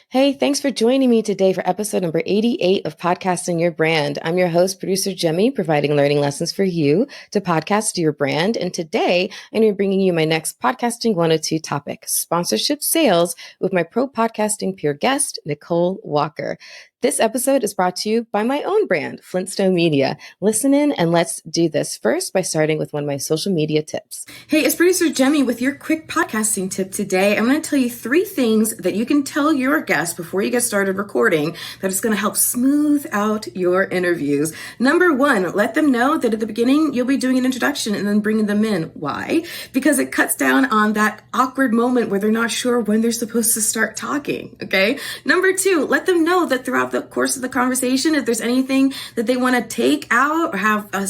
Hey, thanks for joining me today for episode number 88 of Podcasting Your Brand. I'm your host, producer Jaime, providing learning lessons for you to podcast your brand. And today, I'm going to be bringing you my next Podcasting 102 topic, sponsorship sales, with my pro podcasting peer guest, Nicole Walker. This episode is brought to you by my own brand, Flintstone Media. Listen in and let's do this first by starting with one of my social media tips. Hey, it's producer Jaime with your quick podcasting tip today. I'm going to tell you 3 things that you can tell your guests before you get started recording that is going to help smooth out your interviews. Number 1, let them know that at the beginning you'll be doing an introduction and then bringing them in. Why? Because it cuts down on that awkward moment where they're not sure when they're supposed to start talking. Okay. Number 2, let them know that throughout the course of the conversation, if there's anything that they want to take out or have an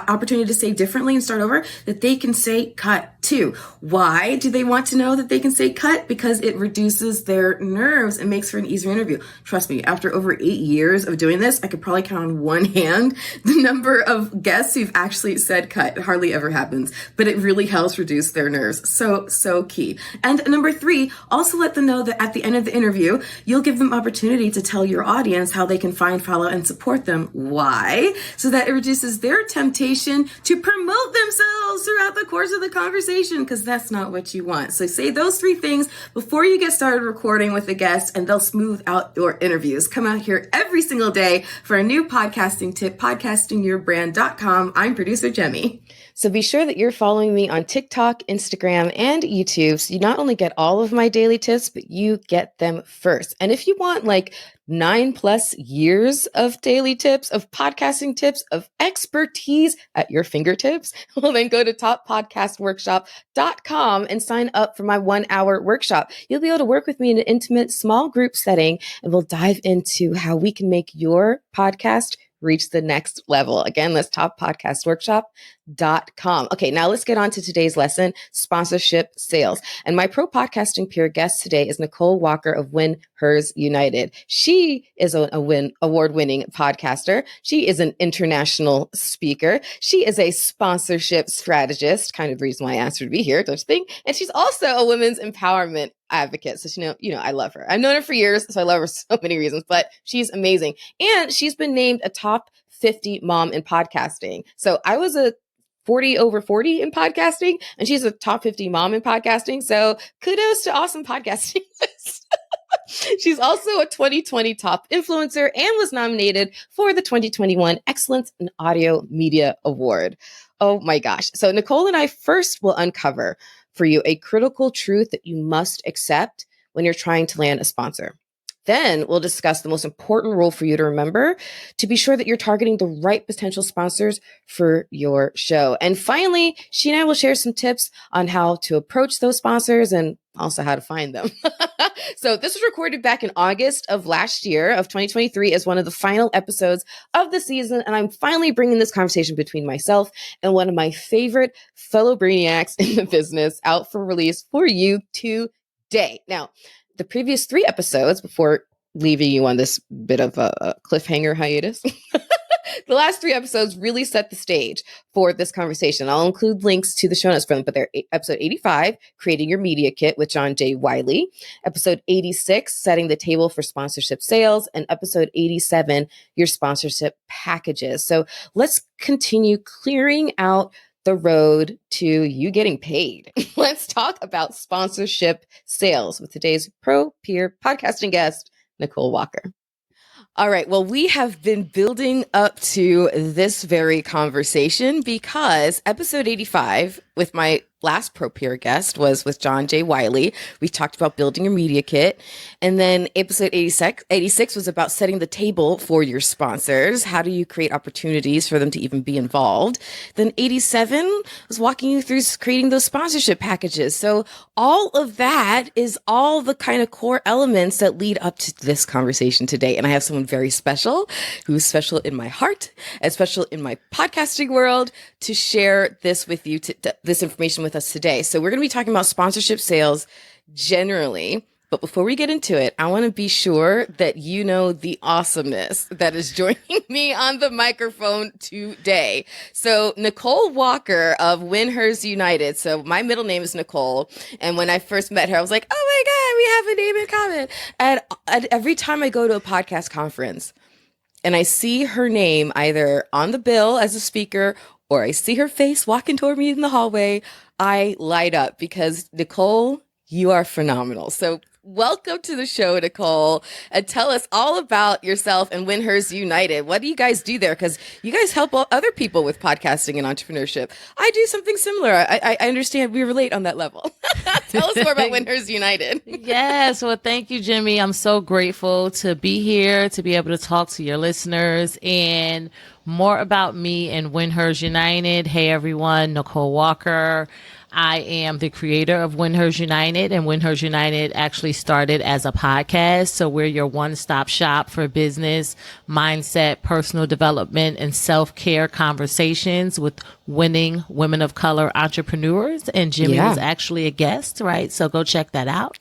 opportunity to say differently and start over, that they can say cut too. Why do they want to know that they can say cut? Because it reduces their nerves and makes for an easier interview. Trust me, after over 8 years of doing this, I could probably count on one hand the number of guests who've actually said cut. It hardly ever happens, but it really helps reduce their nerves. So key. And number 3, also let them know that at the end of the interview, you'll give them opportunity to tell your audience how they can find, follow, and support them. Why? So that it reduces their temptation to promote themselves throughout the course of the conversation, because that's not what you want. So say those 3 things before you get started recording with a guest, and they'll smooth out your interviews. Come out here every single day for a new podcasting tip, podcastingyourbrand.com. I'm producer Jaime. So be sure that you're following me on TikTok, Instagram, and YouTube. So you not only get all of my daily tips, but you get them first. And if you want like 9+ years of daily tips, of podcasting tips, of expertise at your fingertips, well, then go to toppodcastworkshop.com and sign up for my 1-hour workshop. You'll be able to work with me in an intimate small group setting, and we'll dive into how we can make your podcast reach the next level. Again, that's toppodcastworkshop.com. Okay, now let's get on to today's lesson, sponsorship sales. And my pro podcasting peer guest today is Nicole Walker of WinHers United. She is an award-winning podcaster. She is an international speaker. She is a sponsorship strategist, kind of the reason why I asked her to be here, don't you think? And she's also a women's empowerment advocate. So, I love her. I've known her for years, so I love her so many reasons, but she's amazing. And she's been named a top 50 mom in podcasting. So I was a 40 over 40 in podcasting, and she's a top 50 mom in podcasting. So kudos to awesome podcasting. She's also a 2020 top influencer and was nominated for the 2021 Excellence in Audio Media Award. Oh my gosh. So Nicole and I first will uncover for you a critical truth that you must accept when you're trying to land a sponsor. Then we'll discuss the most important rule for you to remember to be sure that you're targeting the right potential sponsors for your show. And finally, she and I will share some tips on how to approach those sponsors and also how to find them. So this was recorded back in August of last year of 2023 as one of the final episodes of the season. And I'm finally bringing this conversation between myself and one of my favorite fellow brainiacs in the business out for release for you today. Now, the previous 3 episodes, before leaving you on this bit of a cliffhanger hiatus, the last 3 episodes really set the stage for this conversation. I'll include links to the show notes for them, but they're episode 85, Creating Your Media Kit with John J. Wiley, episode 86, Setting the Table for Sponsorship Sales, and episode 87, Your Sponsorship Packages. So let's continue clearing out the road to you getting paid. Let's talk about sponsorship sales with today's pro peer podcasting guest, Nicole Walker. All right. Well, we have been building up to this very conversation because episode 85 with my last pro peer guest was with John J. Wiley. We talked about building your media kit. And then episode 86 was about setting the table for your sponsors. How do you create opportunities for them to even be involved? Then 87 was walking you through creating those sponsorship packages. So all of that is all the kind of core elements that lead up to this conversation today. And I have someone very special who's special in my heart and special in my podcasting world to share this with you, this information with us today. So we're going to be talking about sponsorship sales generally, But before we get into it, I want to be sure that you know the awesomeness that is joining me on the microphone today. So Nicole Walker of WinHers United. So my middle name is Nicole. And when I first met her, I was like, oh my God, we have a name in common. And every time I go to a podcast conference and I see her name either on the bill as a speaker or I see her face walking toward me in the hallway, I light up because Nicole, you are phenomenal. So welcome to the show, Nicole, and tell us all about yourself and WinHers United. What do you guys do there? Because you guys help other people with podcasting and entrepreneurship. I do something similar. I understand we relate on that level. Tell us more about WinHers United. Yes. Well, thank you, Jimmy. I'm so grateful to be here, to be able to talk to your listeners and more about me and WinHers United. Hey, everyone. Nicole Walker. I am the creator of WinHers United, and WinHers United actually started as a podcast. So we're your one-stop shop for business, mindset, personal development, and self-care conversations with winning women of color entrepreneurs. And Jimmy was actually a guest, right? So go check that out.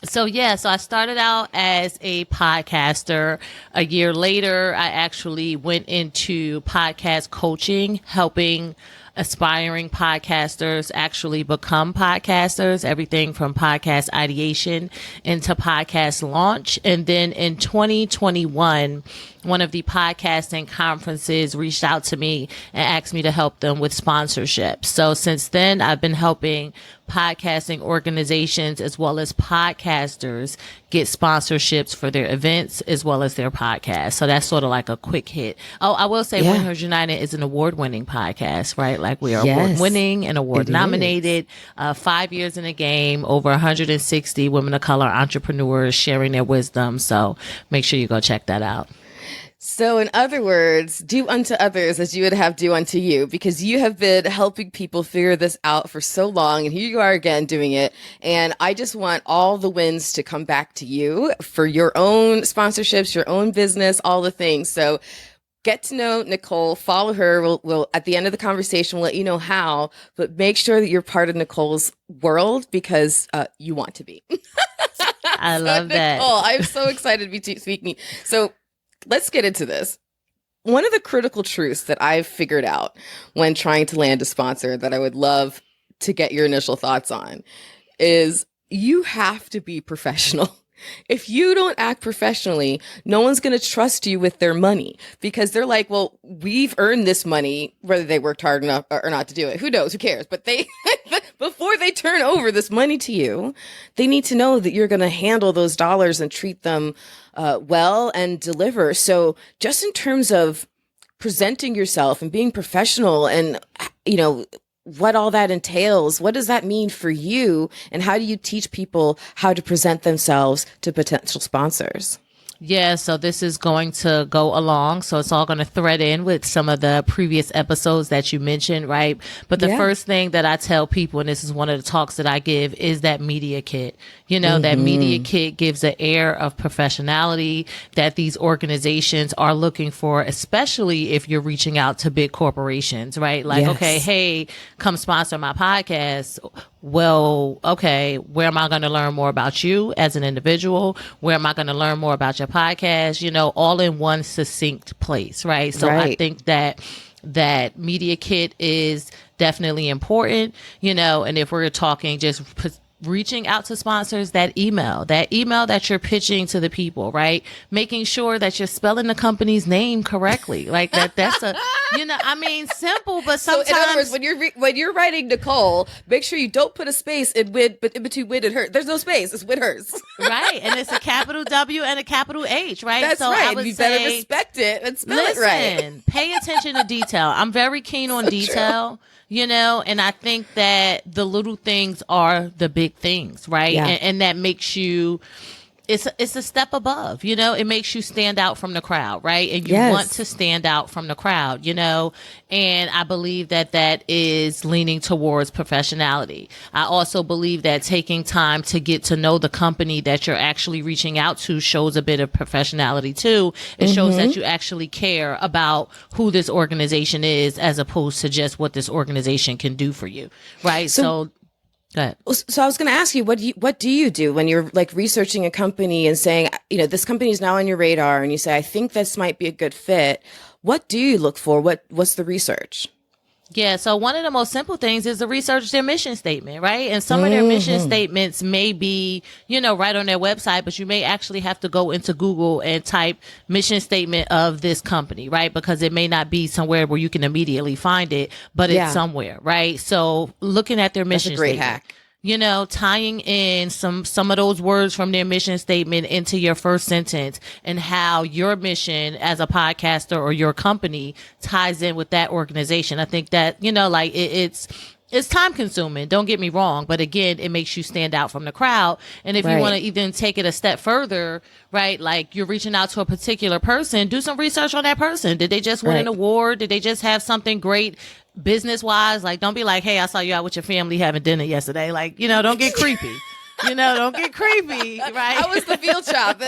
So I started out as a podcaster. A year later, I actually went into podcast coaching, helping aspiring podcasters actually become podcasters, everything from podcast ideation into podcast launch. And then in 2021, one of the podcasting conferences reached out to me and asked me to help them with sponsorship. So since then, I've been helping podcasting organizations as well as podcasters get sponsorships for their events as well as their podcasts. So that's sort of like a quick hit. Oh, I will say WinHers United is an award-winning podcast, right? Like we are award-winning and award-nominated, 5 years in the game, over 160 women of color entrepreneurs sharing their wisdom. So make sure you go check that out. So in other words, do unto others as you would have do unto you, because you have been helping people figure this out for so long. And here you are again doing it. And I just want all the wins to come back to you for your own sponsorships, your own business, all the things. So get to know Nicole, follow her. We'll at the end of the conversation, we'll let you know how, but make sure that you're part of Nicole's world because you want to be. I love that. Nicole, I'm so excited to be speaking. So let's get into this. One of the critical truths that I've figured out when trying to land a sponsor that I would love to get your initial thoughts on is you have to be professional. If you don't act professionally, no one's going to trust you with their money because they're like, well, we've earned this money, whether they worked hard enough or not to do it. Who knows? Who cares? But they, before they turn over this money to you, they need to know that you're going to handle those dollars and treat them well and deliver. So just in terms of presenting yourself and being professional and, what all that entails, what does that mean for you? And how do you teach people how to present themselves to potential sponsors? Yeah, so this is going to go along. So it's all going to thread in with some of the previous episodes that you mentioned, right? But the first thing that I tell people, and this is one of the talks that I give, is that media kit. That media kit gives an air of professionality that these organizations are looking for, especially if you're reaching out to big corporations, right? Like, okay, hey, come sponsor my podcast. Well, okay, where am I going to learn more about you as an individual? Where am I going to learn more about your podcast? All in one succinct place, right? So I think that media kit is definitely important, and if we're talking just reaching out to sponsors, that email that you're pitching to the people, right? Making sure that you're spelling the company's name correctly. Like that's a, simple, but sometimes. So in other words, when you're writing Nicole, make sure you don't put a space in win, but in between win and her. There's no space. It's WinHers. Right. And it's a capital W and a capital H, right? That's so right. I would you say, better respect it and spell it right. Pay attention to detail. I'm very keen on detail. And I think that the little things are the big things, right? Yeah. And that makes you, it's a step above, it makes you stand out from the crowd, right? And you want to stand out from the crowd, and I believe that is leaning towards professionality. I also believe that taking time to get to know the company that you're actually reaching out to shows a bit of professionality too. It shows that you actually care about who this organization is as opposed to just what this organization can do for you, right? So So I was going to ask you, what do you do when you're like researching a company and saying, this company is now on your radar and you say, I think this might be a good fit. What do you look for? What's the research? Yeah, so one of the most simple things is to research their mission statement, right? And some of their mission statements may be, right on their website, but you may actually have to go into Google and type mission statement of this company, right? Because it may not be somewhere where you can immediately find it, but it's somewhere, right? So looking at their mission statement. That's a great hack. Tying in some of those words from their mission statement into your first sentence and how your mission as a podcaster or your company ties in with that organization. I think that, it's time consuming. Don't get me wrong. But again, it makes you stand out from the crowd. And if you want to even take it a step further, right? Like you're reaching out to a particular person, do some research on that person. Did they just win an award? Did they just have something great business wise? Like, don't be like, hey, I saw you out with your family having dinner yesterday. Like, don't get creepy. Don't get creepy, right? How was the field shop?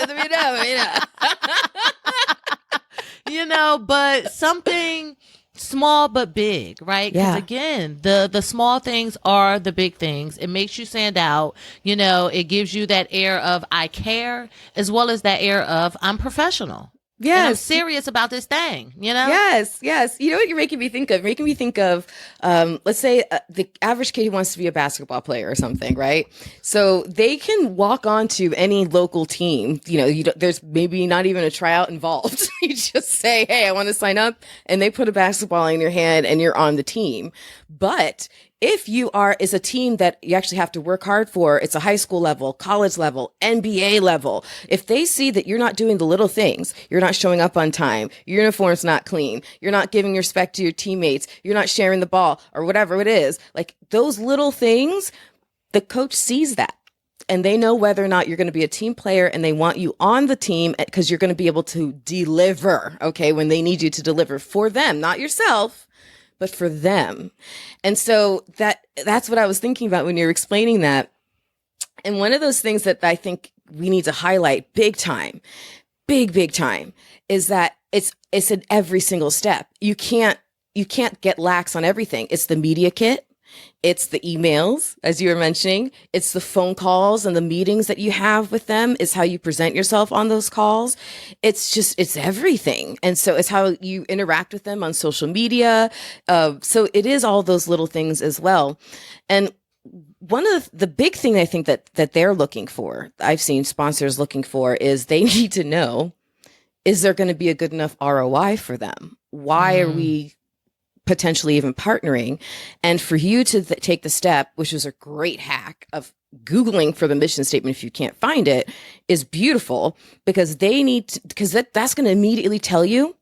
But something small but big, right? Because again, the small things are the big things. It makes you stand out. It gives you that air of I care, as well as that air of I'm professional. Yes. And I'm serious about this thing, Yes. You know what you're making me think of? Making me think of, let's say the average kid who wants to be a basketball player or something, right? So they can walk onto any local team. There's maybe not even a tryout involved. You just say, hey, I want to sign up. And they put a basketball in your hand and you're on the team. But if is a team that you actually have to work hard for, it's a high school level, college level, NBA level. If they see that you're not doing the little things, you're not showing up on time, your uniform's not clean, you're not giving respect to your teammates, you're not sharing the ball or whatever it is, like those little things, the coach sees that. And they know whether or not you're going to be a team player and they want you on the team because you're going to be able to deliver, okay, when they need you to deliver for them, not yourself, but for them. And so that's what I was thinking about when you were explaining that. And one of those things that I think we need to highlight big time, big time, is that it's in every single step. You can't get lax on everything. It's the media kit. It's the emails, as you were mentioning. It's the phone calls and the meetings that you have with them. It's how you present yourself on those calls. It's everything. And so it's how you interact with them on social media. So it is all those little things as well. And one of the big thing I think that they're looking for, I've seen sponsors looking for, is they need to know, is there going to be a good enough ROI for them? Why are we potentially even partnering? And for you to take the step, which was a great hack of Googling for the mission statement if you can't find it, is beautiful, because that's going to immediately tell you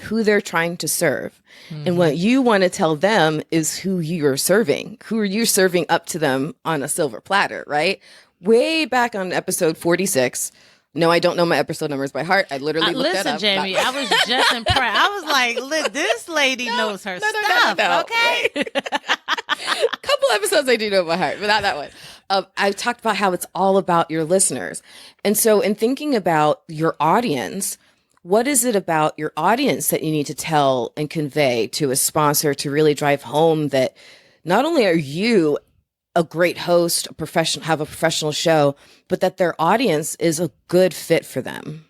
who they're trying to serve. And what you want to tell them is who you're serving. Who are you serving up to them on a silver platter, right? Way back on episode 46, no, I don't know my episode numbers by heart. I literally looked that up. Listen, Jamie, I was just impressed. I was like, this lady knows her stuff, okay? A couple episodes I do know by heart, but not that one. I talked about how it's all about your listeners. And so in thinking about your audience, what is it about your audience that you need to tell and convey to a sponsor to really drive home that not only are you a great host, have a professional show, but that their audience is a good fit for them?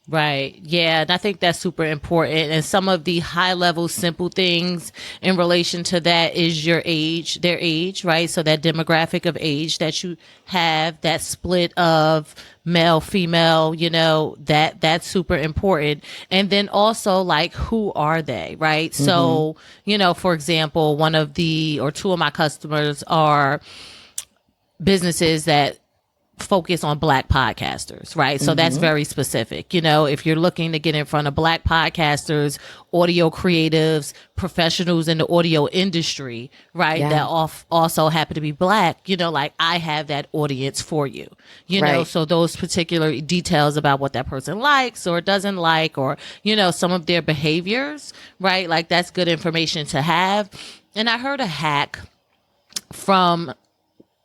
Right. Yeah. And I think that's super important. And some of the high level, simple things in relation to that is their age, right? So that demographic of age that you have, that split of male, female, that's super important. And then also, like, who are they, right? So, for example, two of my customers are businesses that focus on Black podcasters, right? So that's very specific. If you're looking to get in front of Black podcasters, audio creatives, professionals in the audio industry, right? Yeah. That also happen to be Black, like I have that audience for you, right. So those particular details about what that person likes or doesn't like, or, some of their behaviors, right? Like that's good information to have. And I heard a hack from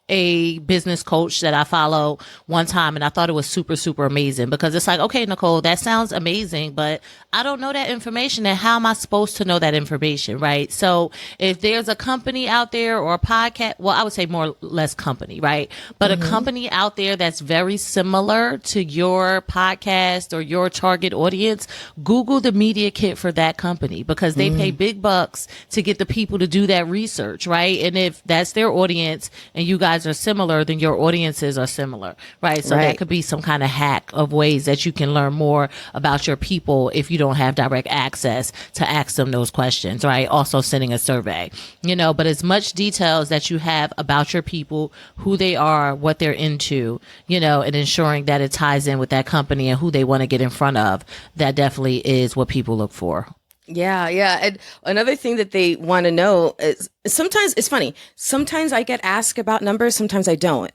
a business coach that I follow one time, and I thought it was super, super amazing, because it's like, okay, Nicole, that sounds amazing, but I don't know that information, and how am I supposed to know that information, right? So if there's a company out there or a podcast, well, I would say more or less company, right? But a company out there that's very similar to your podcast or your target audience, Google the media kit for that company, because they pay big bucks to get the people to do that research, right? And if that's their audience and you guys are similar, then your audiences are similar, right? So that could be some kind of hack of ways that you can learn more about your people if you don't have direct access to ask them those questions, right? Also sending a survey, but as much details that you have about your people, who they are, what they're into, and ensuring that it ties in with that company and who they want to get in front of, that definitely is what people look for. Yeah, yeah. And another thing that they want to know is, sometimes it's funny. Sometimes I get asked about numbers. Sometimes I don't.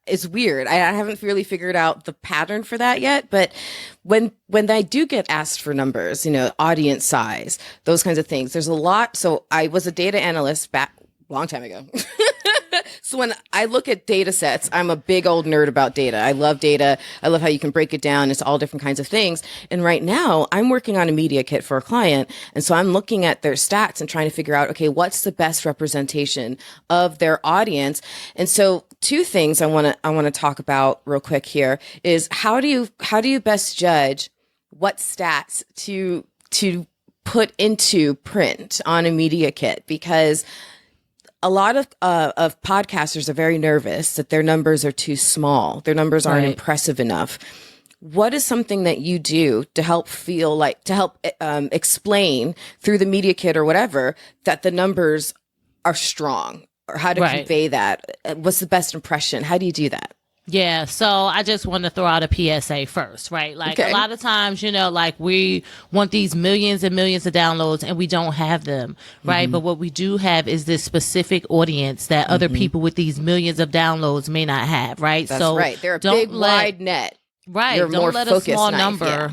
It's weird. I haven't really figured out the pattern for that yet. But when I do get asked for numbers, audience size, those kinds of things, there's a lot. So I was a data analyst back a long time ago. So when I look at data sets, I'm a big old nerd about data. I love data. I love how you can break it down. It's all different kinds of things. And right now I'm working on a media kit for a client. And so I'm looking at their stats and trying to figure out, okay, what's the best representation of their audience? And so two things I want to talk about real quick here is, how do you best judge what stats to put into print on a media kit? Because a lot of podcasters are very nervous that their numbers are too small. Their numbers aren't impressive enough. What is something that you do to help explain through the media kit or whatever that the numbers are strong, or how to convey that? What's the best impression? How do you do that? Yeah, so I just want to throw out a PSA first, right? Like, a lot of times, like, we want these millions and millions of downloads and we don't have them, right? But what we do have is this specific audience that other people with these millions of downloads may not have, right? That's right. They're a big, wide net. Right. Don't let a small number,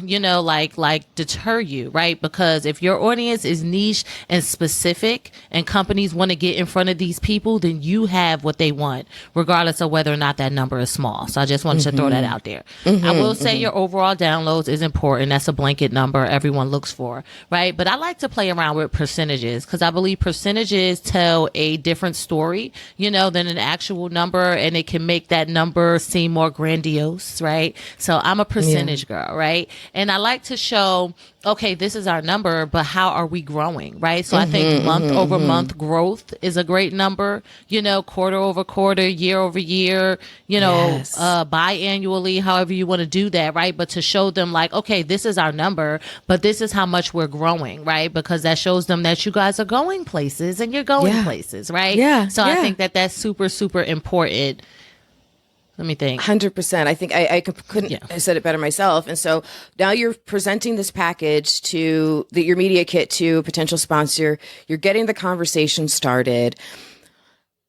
like deter you, right? Because if your audience is niche and specific and companies want to get in front of these people, then you have what they want, regardless of whether or not that number is small. So I just wanted to throw that out there. I will say your overall downloads is important. That's a blanket number everyone looks for, right? But I like to play around with percentages, because I believe percentages tell a different story, than an actual number, and it can make that number seem more grandiose, right? So I'm a percentage girl, right? And I like to show, okay, this is our number, but how are we growing, right? So I think month over month growth is a great number, quarter over quarter, year over year, biannually, however you want to do that, right? But to show them, like, okay, this is our number, but this is how much we're growing, right? Because that shows them that you guys are going places and you're going places, right? Yeah. So I think that that's super, super important. Let me think. 100%. I think I couldn't have said it better myself. And so now you're presenting this package to your media kit to a potential sponsor. You're getting the conversation started.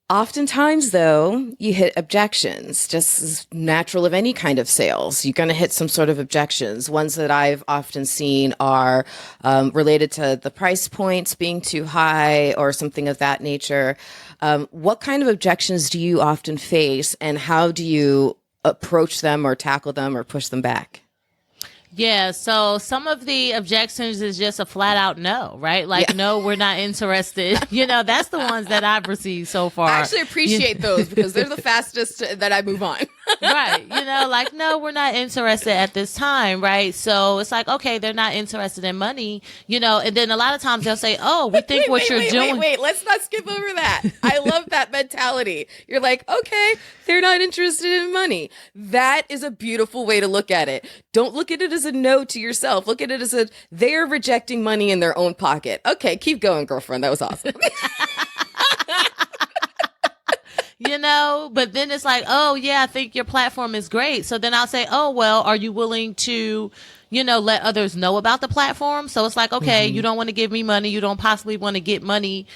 Oftentimes, though, you hit objections, just as natural of any kind of sales. You're going to hit some sort of objections. Ones that I've often seen are related to the price points being too high or something of that nature. What kind of objections do you often face, and how do you approach them or tackle them or push them back? Yeah, so some of the objections is just a flat out no, right? Like, no, we're not interested. That's the ones that I've received so far. I actually appreciate those, because they're the fastest that I move on. Right. Like, no, we're not interested at this time, right? So it's like, okay, they're not interested in money, and then a lot of times they'll say, oh, we think what you're doing. Wait, let's not skip over that. I love that mentality. You're like, okay, they're not interested in money. That is a beautiful way to look at it. Don't look at it as a no to yourself. Look at it as they're rejecting money in their own pocket. Okay, keep going, girlfriend. That was awesome. But then it's like, oh yeah, I think your platform is great. So then I'll say, oh, well, are you willing to, let others know about the platform? So it's like, okay, you don't want to give me money. You don't possibly want to get money,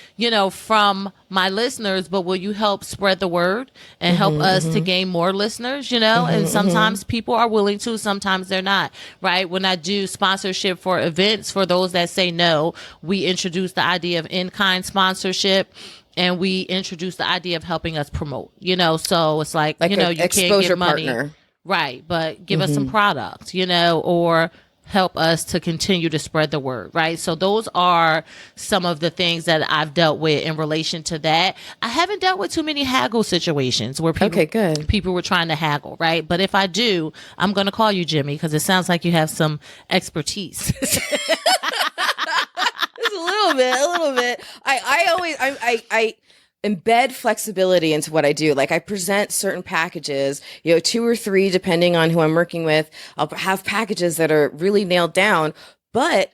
from my listeners, but will you help spread the word and help us to gain more listeners, and sometimes people are willing to, sometimes they're not, right? When I do sponsorship for events, for those that say no, we introduce the idea of in-kind sponsorship. and we introduced the idea of helping us promote, so it's like you can't exposure give money. Partner. Right. But give us some product, or help us to continue to spread the word. Right. So those are some of the things that I've dealt with in relation to that. I haven't dealt with too many haggle situations where people were trying to haggle. Right. But if I do, I'm going to call you, Jimmy, because it sounds like you have some expertise. A little bit. I embed flexibility into what I do. Like I present certain packages, 2 or 3, depending on who I'm working with. I'll have packages that are really nailed down, but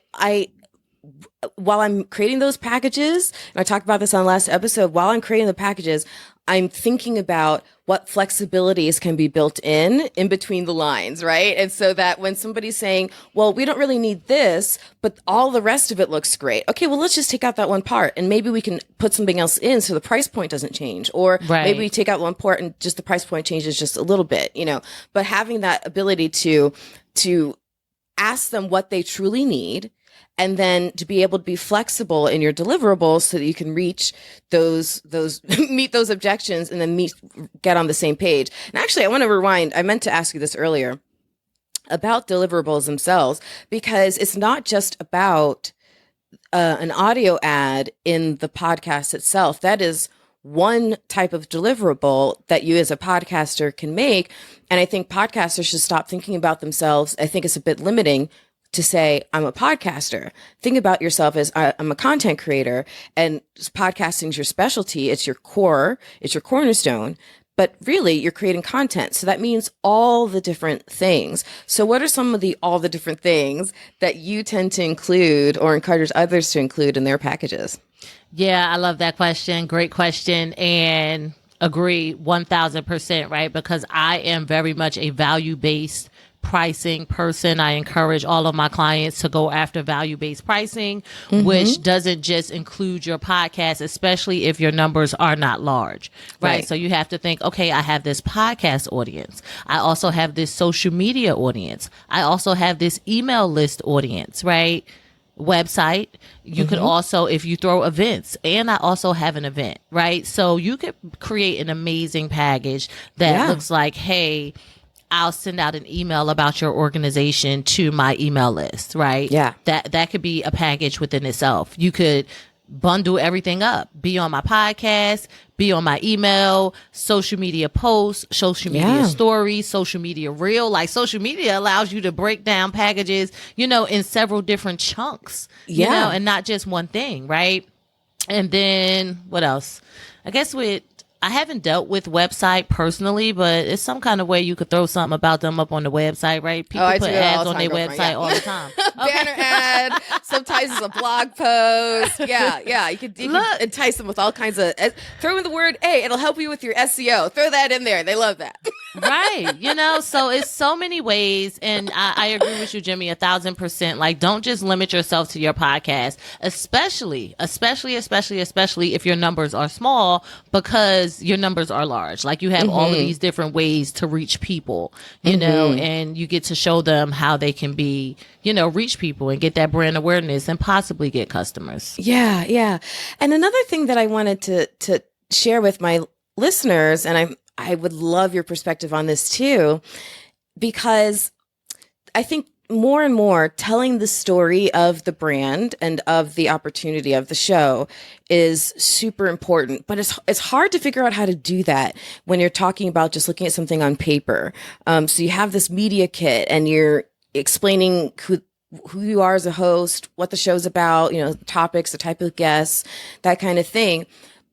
while I'm creating those packages, and I talked about this on the last episode, while I'm creating the packages, I'm thinking about what flexibilities can be built in between the lines, right? And so that when somebody's saying, well, we don't really need this, but all the rest of it looks great. Okay, well, let's just take out that one part and maybe we can put something else in so the price point doesn't change. Or maybe we take out one part and just the price point changes just a little bit, But having that ability to ask them what they truly need, and then to be able to be flexible in your deliverables so that you can reach those meet those objections and then get on the same page. And actually, I want to rewind. I meant to ask you this earlier about deliverables themselves, because it's not just about an audio ad in the podcast itself. That is one type of deliverable that you as a podcaster can make. And I think podcasters should stop thinking about themselves. I think it's a bit limiting to say, I'm a podcaster. Think about yourself as I'm a content creator, and podcasting is your specialty. It's your core. It's your cornerstone. But really, you're creating content. So that means all the different things. So what are some of all the different things that you tend to include or encourage others to include in their packages? Yeah, I love that question. Great question. And agree 1000%, right? Because I am very much a value-based pricing person. I encourage all of my clients to go after value-based pricing, which doesn't just include your podcast, especially if your numbers are not large, right? So you have to think, okay, I have this podcast audience. I also have this social media audience. I also have this email list audience, right? Website. You could also, if you throw events, and I also have an event, right? So you could create an amazing package that looks like, hey, I'll send out an email about your organization to my email list, right? Yeah. That could be a package within itself. You could bundle everything up, be on my podcast, be on my email, social media posts, social media stories, social media reel. Like social media allows you to break down packages, in several different chunks, and not just one thing, right? And then what else? I guess I haven't dealt with website personally, but it's some kind of way you could throw something about them up on the website, right? People put ads on their website all the time. Banner ad, sometimes it's a blog post. Yeah. You could entice them with all kinds of, throw in the word, hey, it'll help you with your SEO. Throw that in there. They love that. Right. So it's so many ways. And I agree with you, Jimmy, 1000%. Like, don't just limit yourself to your podcast, especially if your numbers are small, because your numbers are large. Like, you have all of these different ways to reach people, and you get to show them how they can be, reach people and get that brand awareness and possibly get customers. Yeah. And another thing that I wanted to share with my listeners, and I would love your perspective on this too, because I think more and more telling the story of the brand and of the opportunity of the show is super important, but it's hard to figure out how to do that when you're talking about just looking at something on paper. So you have this media kit and you're explaining who you are as a host, what the show's about, the topics, the type of guests, that kind of thing.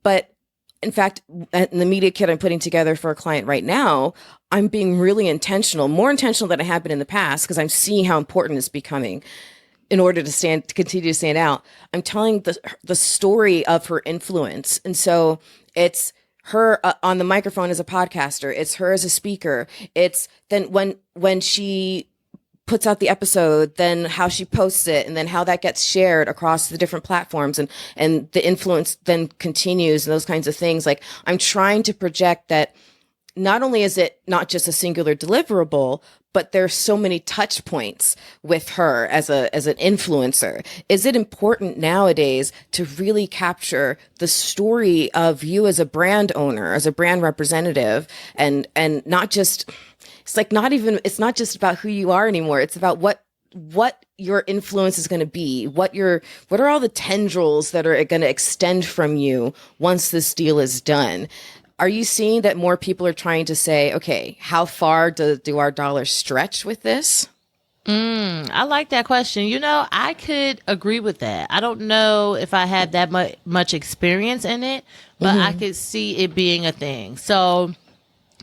But in fact, in the media kit I'm putting together for a client right now, I'm being really intentional, more intentional than I have been in the past, because I'm seeing how important it's becoming in order to continue to stand out. I'm telling the story of her influence. And so it's her on the microphone as a podcaster. It's her as a speaker. It's then when she puts out the episode, then how she posts it, and then how that gets shared across the different platforms, and the influence then continues, and those kinds of things. Like, I'm trying to project that not only is it not just a singular deliverable, but there's so many touch points with her as an influencer. Is it important nowadays to really capture the story of you as a brand owner, as a brand representative, and not just, it's not just about who you are anymore. It's about what your influence is going to be, what are all the tendrils that are going to extend from you once this deal is done. Are you seeing that more people are trying to say, okay, how far do our dollars stretch with this? I like that question. I could agree with that. I don't know if I had that much experience in it, but I could see it being a thing. So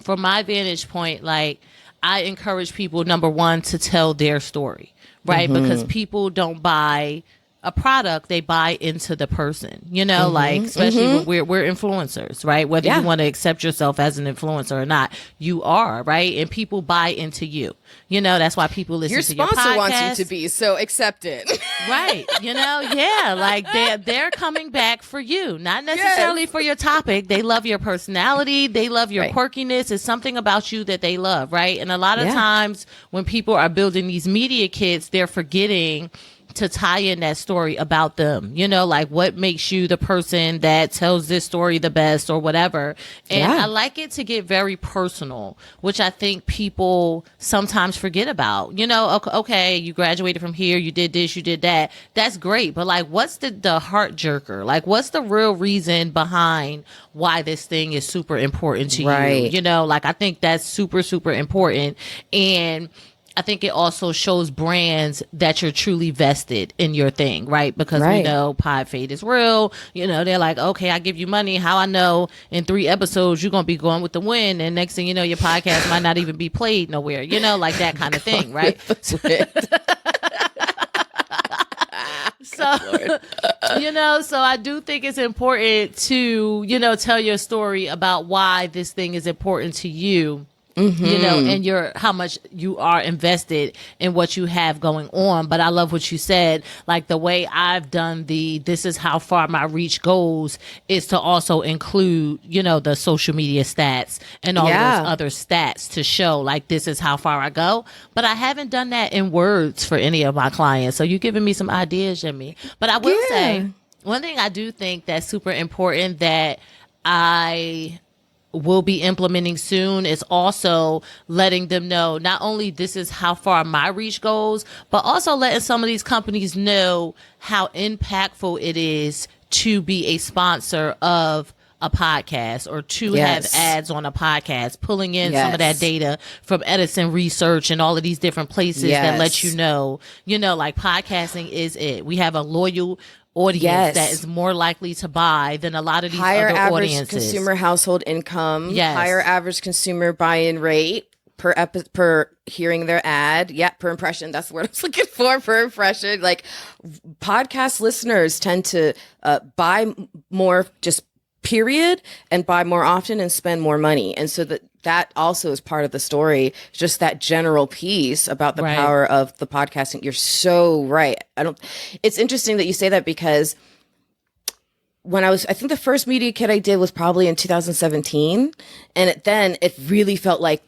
from my vantage point, like, I encourage people, number one, to tell their story, right? Because people don't buy a product, they buy into the person, like, especially when we're influencers, right? Whether you want to accept yourself as an influencer or not, you are, right? And people buy into you. That's why people listen to your podcast. Your sponsor wants you to be, so accept it. Right. Like they're coming back for you, not necessarily for your topic. They love your personality. They love your quirkiness. It's something about you that they love, right? And a lot of times when people are building these media kits, they're forgetting to tie in that story about them, like what makes you the person that tells this story the best or whatever. And I like it to get very personal, which I think people sometimes forget about. Okay, you graduated from here, you did this, you did that. That's great. But like, what's the heart jerker? Like, what's the real reason behind why this thing is super important to you? Like, I think that's super, super important. And I think it also shows brands that you're truly vested in your thing, right? Because we know pod fade is real. They're like, okay, I give you money. How I know in 3 episodes you're going to be going with the wind, and next thing you know, your podcast might not even be played nowhere, like that kind of thing, right? So, so I do think it's important to, tell your story about why this thing is important to you. And how much you are invested in what you have going on. But I love what you said, like the way I've done this is how far my reach goes is to also include, the social media stats and all of those other stats to show like this is how far I go. But I haven't done that in words for any of my clients. So you're giving me some ideas, Jaime. But I will say one thing I do think that's super important that I will be implementing soon is also letting them know not only this is how far my reach goes, but also letting some of these companies know how impactful it is to be a sponsor of a podcast or to have ads on a podcast, pulling in some of that data from Edison Research and all of these different places that let you know, like podcasting is it. We have a loyal audience that is more likely to buy than a lot of these higher other average audiences. Consumer household income, higher average consumer buy-in rate per hearing their ad. Per impression. That's the word I was looking for. Per impression. Like, podcast listeners tend to buy more, just period, and buy more often and spend more money. And so that also is part of the story, just that general piece about the power of the podcasting. You're so right. It's interesting that you say that, because I think the first media kit I did was probably in 2017. And then it really felt like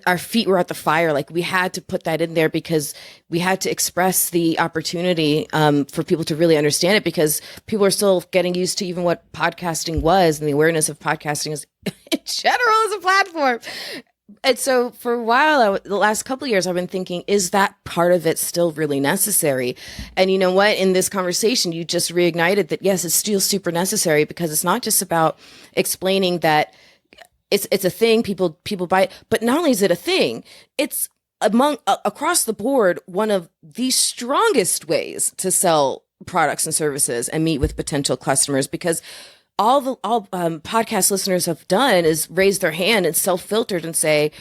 our feet were at the fire. Like, we had to put that in there because we had to express the opportunity for people to really understand it, because people are still getting used to even what podcasting was and the awareness of podcasting is in general as a platform. And so for a while, the last couple of years, I've been thinking, is that part of it still really necessary? And you know what? In this conversation, you just reignited that, yes, it's still super necessary, because it's not just about explaining that it's a thing, people buy it, but not only is it a thing, it's across the board one of the strongest ways to sell products and services and meet with potential customers, because all podcast listeners have done is raise their hand and self-filtered and said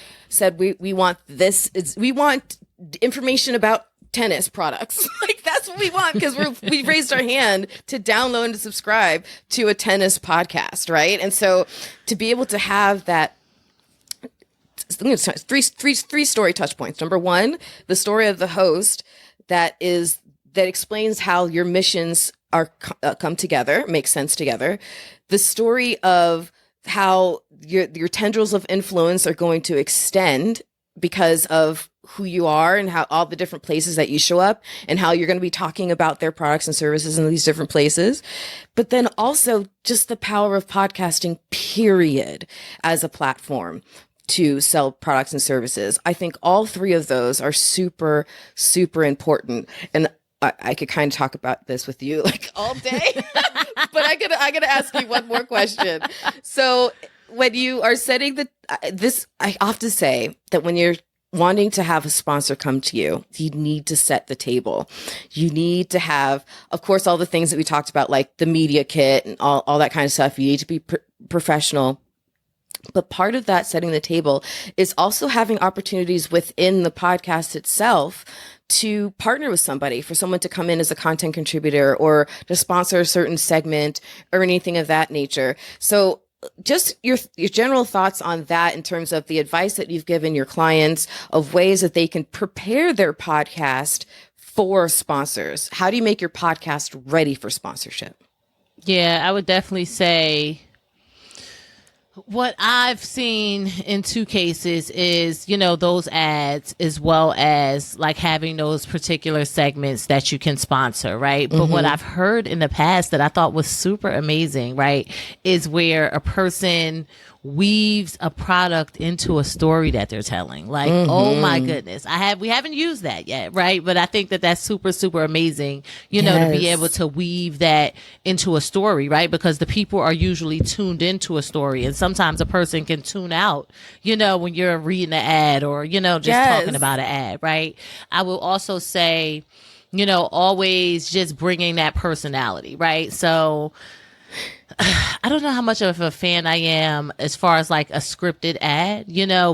we want this. We want information about tennis products. Like, that's what we want, because we raised our hand to download and subscribe to a tennis podcast, right? And so to be able to have that, three story touch points. Number one, the story of the host that explains how your missions are come together, make sense together. The story of how your tendrils of influence are going to extend because of who you are and how all the different places that you show up and how you're going to be talking about their products and services in these different places. But then also just the power of podcasting, period, as a platform to sell products and services. I think all three of those are super, super important. And I could kind of talk about this with you like all day, but I gotta ask you one more question. So when you are setting I often say that when you're wanting to have a sponsor come to you, you need to set the table. You need to have, of course, all the things that we talked about, like the media kit and all that kind of stuff. You need to be professional. But part of that setting the table is also having opportunities within the podcast itself to partner with somebody, for someone to come in as a content contributor or to sponsor a certain segment or anything of that nature. So just your general thoughts on that in terms of the advice that you've given your clients of ways that they can prepare their podcast for sponsors. How do you make your podcast ready for sponsorship? Yeah, I would definitely say what I've seen in two cases is, those ads as well as like having those particular segments that you can sponsor, right? But what I've heard in the past that I thought was super amazing, right, is where a person weaves a product into a story that they're telling. Like, oh my goodness, we haven't used that yet, right? But I think that that's super, super amazing, to be able to weave that into a story, right? Because the people are usually tuned into a story, and sometimes a person can tune out, when you're reading an ad or, just talking about an ad, right? I will also say, always just bringing that personality, right? So I don't know how much of a fan I am as far as like a scripted ad,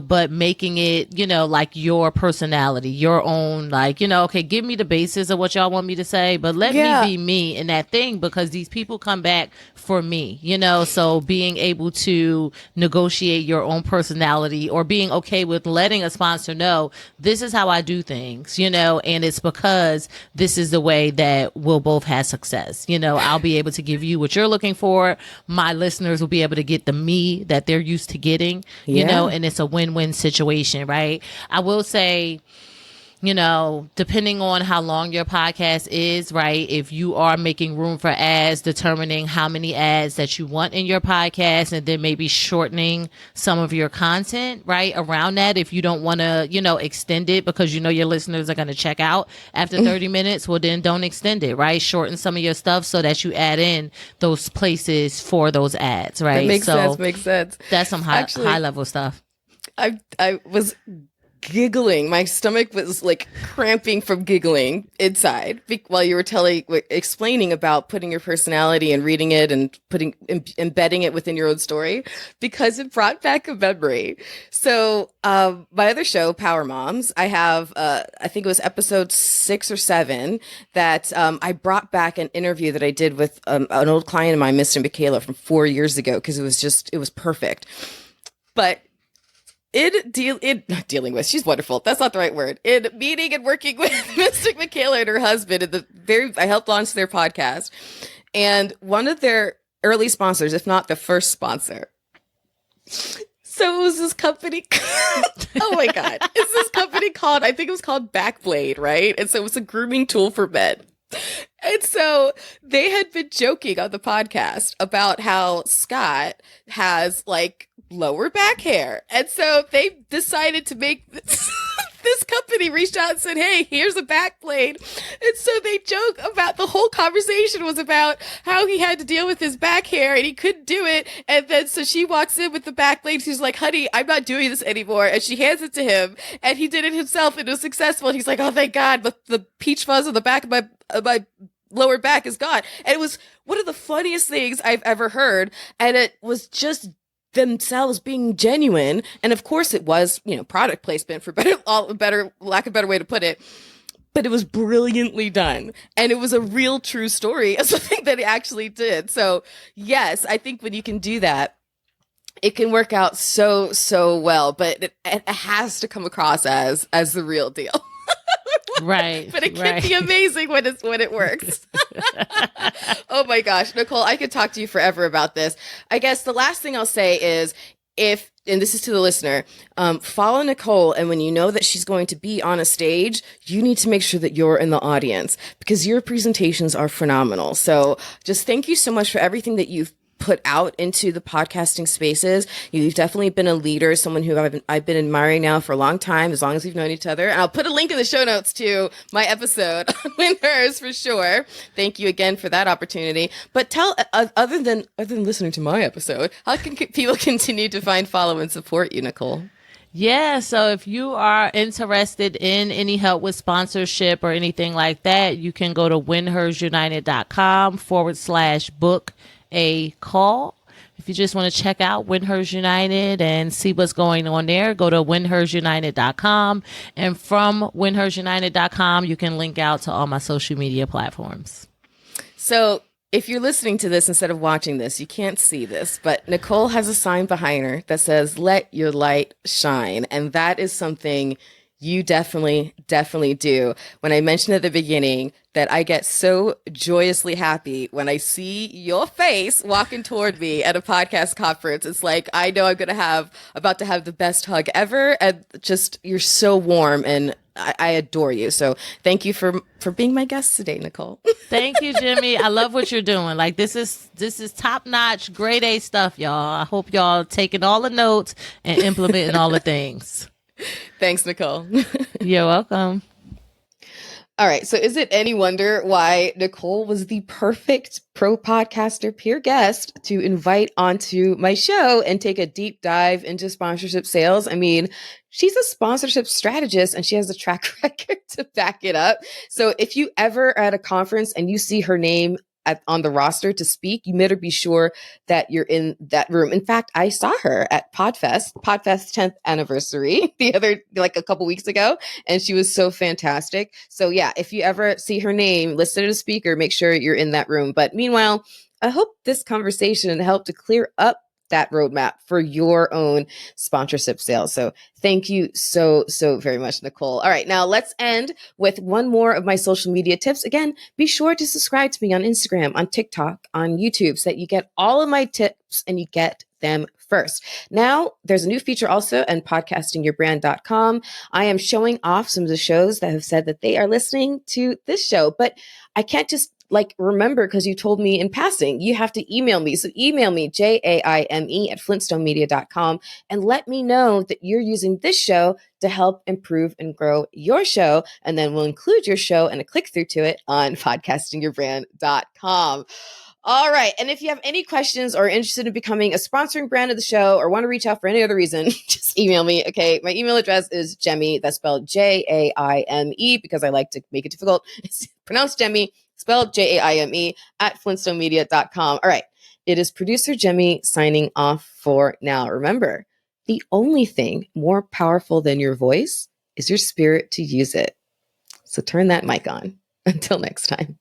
but making it, like your personality, your own, like, okay, give me the basis of what y'all want me to say, but let me be me in that thing, because these people come back for me, so being able to negotiate your own personality or being okay with letting a sponsor know this is how I do things, and it's because this is the way that we'll both have success. I'll be able to give you what you're looking for. My listeners will be able to get the me that they're used to getting, and it's a win-win situation, right? I will say, depending on how long your podcast is, right? If you are making room for ads, determining how many ads that you want in your podcast, and then maybe shortening some of your content, right? Around that, if you don't want to, extend it because your listeners are going to check out after 30 minutes, well, then don't extend it, right? Shorten some of your stuff so that you add in those places for those ads, right? That makes sense. That's some high level stuff. I was giggling. My stomach was like cramping from giggling inside while you were explaining about putting your personality and reading it and embedding it within your own story, because it brought back a memory. So my other show, Power Moms, I have I think it was episode 6 or 7 that I brought back an interview that I did with an old client of mine, Mr. Michaela, from 4 years ago, because it was perfect. But not dealing with, she's wonderful. That's not the right word. In meeting and working with Mystic Michaela and her husband, I helped launch their podcast. And one of their early sponsors, if not the first sponsor. So it was this company. Oh my God. It's this company called, I think it was called Backblade, right? And so it was a grooming tool for men. And so they had been joking on the podcast about how Scott has like lower back hair. And so they decided to make this company reached out and said, hey, here's a back blade. And so they joke about, the whole conversation was about how he had to deal with his back hair and he couldn't do it. And then so she walks in with the back blade. She's like, honey, I'm not doing this anymore. And she hands it to him and he did it himself and it was successful. And he's like, oh, thank God. But the peach fuzz on the back of my lower back is gone. And it was one of the funniest things I've ever heard. And it was just themselves being genuine. And of course it was, product placement for lack of better way to put it. But it was brilliantly done. And it was a real true story of something that he actually did. So yes, I think when you can do that, it can work out so, so well, but it has to come across as the real deal. Right. But it can be amazing when it works. Oh my gosh, Nicole, I could talk to you forever about this. I guess the last thing I'll say is, if and this is to the listener, follow Nicole. And when you know that she's going to be on a stage, you need to make sure that you're in the audience because your presentations are phenomenal. So just thank you so much for everything that you've put out into the podcasting spaces. You've definitely been a leader, someone who I've been admiring now for a long time, as long as we've known each other. And I'll put a link in the show notes to my episode on WinHers for sure. Thank you again for that opportunity. But tell, other than listening to my episode, how can people continue to find, follow, and support you, Nicole? Yeah, so if you are interested in any help with sponsorship or anything like that, you can go to winhersunited.com/book a call. If you just want to check out WinHers United and see what's going on there, go to winhersunited.com. And from winhersunited.com, you can link out to all my social media platforms. So if you're listening to this instead of watching this, you can't see this, but Nicole has a sign behind her that says, "Let your light shine." And that is something you definitely do. When I mentioned at the beginning that I get so joyously happy when I see your face walking toward me at a podcast conference, it's like I know I'm about to have the best hug ever. And just, you're so warm and I adore you. So thank you for being my guest today, Nicole. Thank you, Jimmy. I love what you're doing. Like this is top notch, grade A stuff, y'all. I hope y'all taking all the notes and implementing all the things. Thanks, Nicole. You're welcome. All right. So is it any wonder why Nicole was the perfect pro podcaster peer guest to invite onto my show and take a deep dive into sponsorship sales? I mean, she's a sponsorship strategist and she has a track record to back it up. So if you ever are at a conference and you see her name on the roster to speak, you better be sure that you're in that room. In fact, I saw her at Podfest 10th anniversary like a couple weeks ago, and she was so fantastic. So yeah, if you ever see her name listed as a speaker, make sure you're in that room. But meanwhile, I hope this conversation helped to clear up that roadmap for your own sponsorship sales. So thank you so very much, Nicole. All right, now let's end with one more of my social media tips. Again, be sure to subscribe to me on Instagram, on TikTok, on YouTube, so that you get all of my tips and you get them first. Now, there's a new feature also on podcastingyourbrand.com. I am showing off some of the shows that have said that they are listening to this show, but I can't just remember, because you told me in passing, you have to email me. So email me, jaime@flintstonemedia.com, and let me know that you're using this show to help improve and grow your show. And then we'll include your show and a click through to it on podcastingyourbrand.com. All right. And if you have any questions or are interested in becoming a sponsoring brand of the show or want to reach out for any other reason, just email me. Okay. My email address is Jaime. That's spelled Jaime, because I like to make it difficult. It's pronounced Jaime, spelled Jaime @flintstonemedia.com. All right. It is producer Jaime signing off for now. Remember, the only thing more powerful than your voice is your spirit to use it. So turn that mic on. Until next time.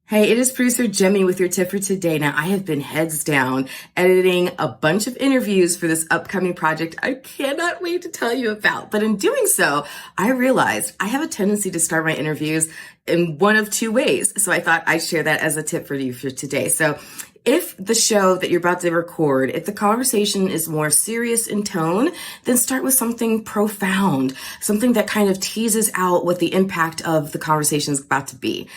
Hey, it is producer Jaime with your tip for today. Now, I have been heads down editing a bunch of interviews for this upcoming project I cannot wait to tell you about. But in doing so, I realized I have a tendency to start my interviews in one of two ways. So I thought I'd share that as a tip for you for today. So if the show that you're about to record, if the conversation is more serious in tone, then start with something profound, something that kind of teases out what the impact of the conversation is about to be.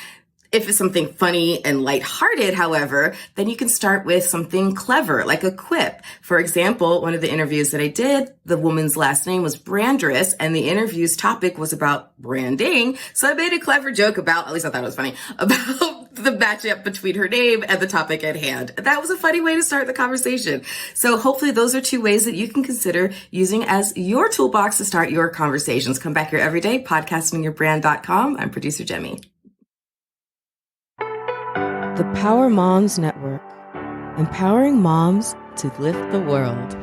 If it's something funny and lighthearted, however, then you can start with something clever, like a quip. For example, one of the interviews that I did, the woman's last name was Brandress, and the interview's topic was about branding. So I made a clever joke about, at least I thought it was funny, about the matchup between her name and the topic at hand. That was a funny way to start the conversation. So hopefully those are two ways that you can consider using as your toolbox to start your conversations. Come back here every day, podcastingyourbrand.com. I'm producer Jaime. The Power Moms Network, empowering moms to lift the world.